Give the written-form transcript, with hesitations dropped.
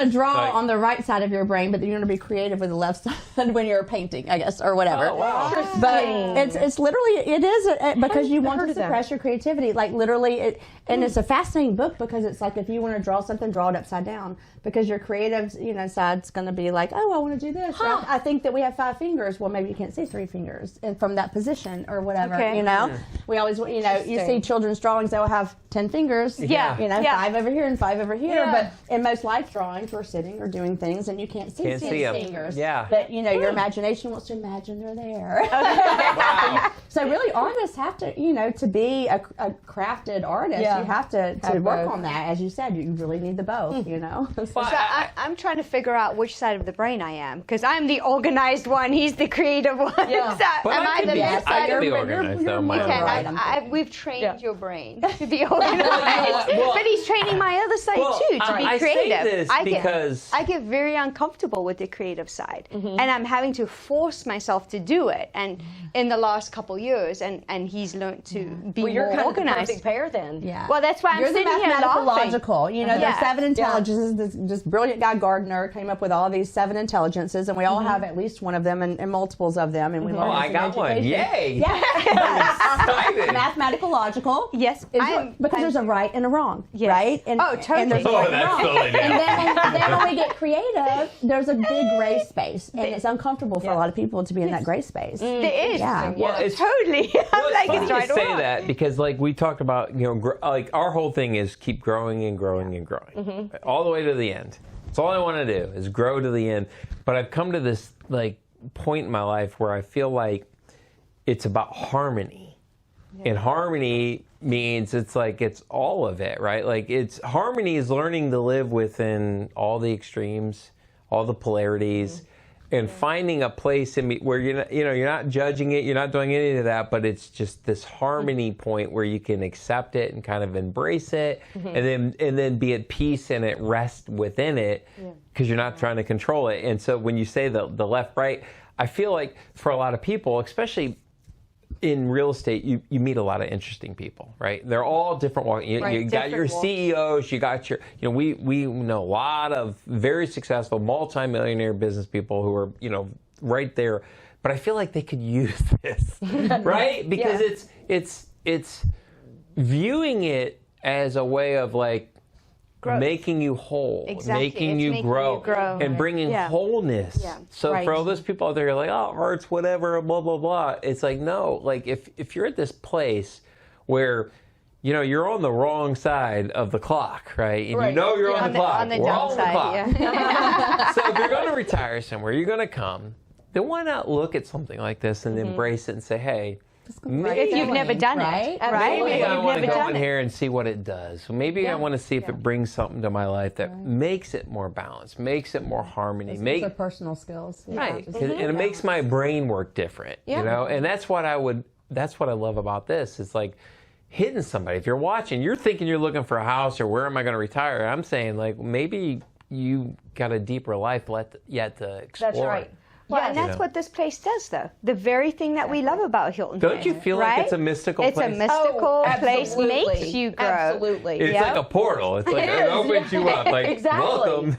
to draw on the right side of your brain, but then you're going to be creative with the left side when you're painting, I guess, or whatever. Oh, wow. But it's literally, it is because you want to suppress your creativity. Like literally, and it's a fascinating book because it's like if you want to draw something, draw it upside down. Because your creative, side's going to be like, oh, I want to do this. Huh. I think that we have 5 fingers. Well, maybe you can't see 3 fingers, and from that position or whatever. We always, you see children's drawings; they'll have 10 fingers. 5 over here and 5 over here. Yeah. But in most life drawings, we're sitting or doing things, and you can't see 10 fingers. Yeah. But your imagination wants to imagine they're there. Wow. So really, artists have to, to be a crafted artist, you have to work on that. As you said, you really need the both. So I'm trying to figure out which side of the brain I am, because I'm the organized one, he's the creative one. Yeah. So am I the best side? I can be organized, though. We've trained your brain to be organized, but he's training my other side too, to be creative. I say this because I get very uncomfortable with the creative side, and I'm having to force myself to do it. And in the last couple years, and he's learned to be more you're kind organized. of the perfect pair then. Yeah. Well, that's why I'm sitting here laughing. Logical. There's 7 intelligences. This brilliant guy Gardner came up with all these 7 intelligences, and we all have at least one of them and multiples of them, and we learn. Oh, I got one! Yay! Yeah. I'm excited. Mathematical logical. Yes, because there's a right and a wrong. Yes. Right? And, totally. And there's right and wrong. And then when we get creative, there's a big gray space, and it's uncomfortable for a lot of people to be in that gray space. There is. Yeah. Well, it's totally. I'm like, funny it's right to say or that because, like we talked about, like our whole thing is keep growing and growing and growing, all the way to the end. That's all I want to do is grow to the end. But I've come to this point in my life where I feel like it's about harmony, and harmony means it's all of it, right? Like harmony is learning to live within all the extremes, all the polarities. And finding a place where you're not judging it, you're not doing any of that, but it's just this harmony point where you can accept it and kind of embrace it, and then be at peace and at rest within it, because you're not trying to control it. And so when you say the left right, I feel like for a lot of people, especially in real estate, you meet a lot of interesting people, right? They're all different walks. You got your CEOs, you got your, we know a lot of very successful multimillionaire business people who are, right there. But I feel like they could use this, right? Because it's viewing it as a way of growth. Making you whole, making you grow, and bringing wholeness. Yeah. So for all those people out there who are like, oh, art's whatever, blah, blah, blah. It's like, no, if you're at this place where, you're on the wrong side of the clock, right? And you're on the clock. On the We're dumb all on the side, clock. So if you're going to retire somewhere, you're going to come, then why not look at something like this and embrace it and say, hey, if you've never done it, right? Maybe I want to go in here and see what it does. Maybe I want to see if it brings something to my life that makes it more balanced, makes it more harmony. Those are personal skills. Right. And it makes my brain work different, And that's what I love about this. It's like hitting somebody. If you're watching, you're thinking you're looking for a house or where am I going to retire? I'm saying maybe you got a deeper life yet to explore. That's right. Well, and that's what this place does, though. The very thing that we love about Hilton. Don't you feel like it's a mystical place? It's a mystical place, makes you grow. Absolutely. It's like a portal. It's like it opens you up. Like, welcome.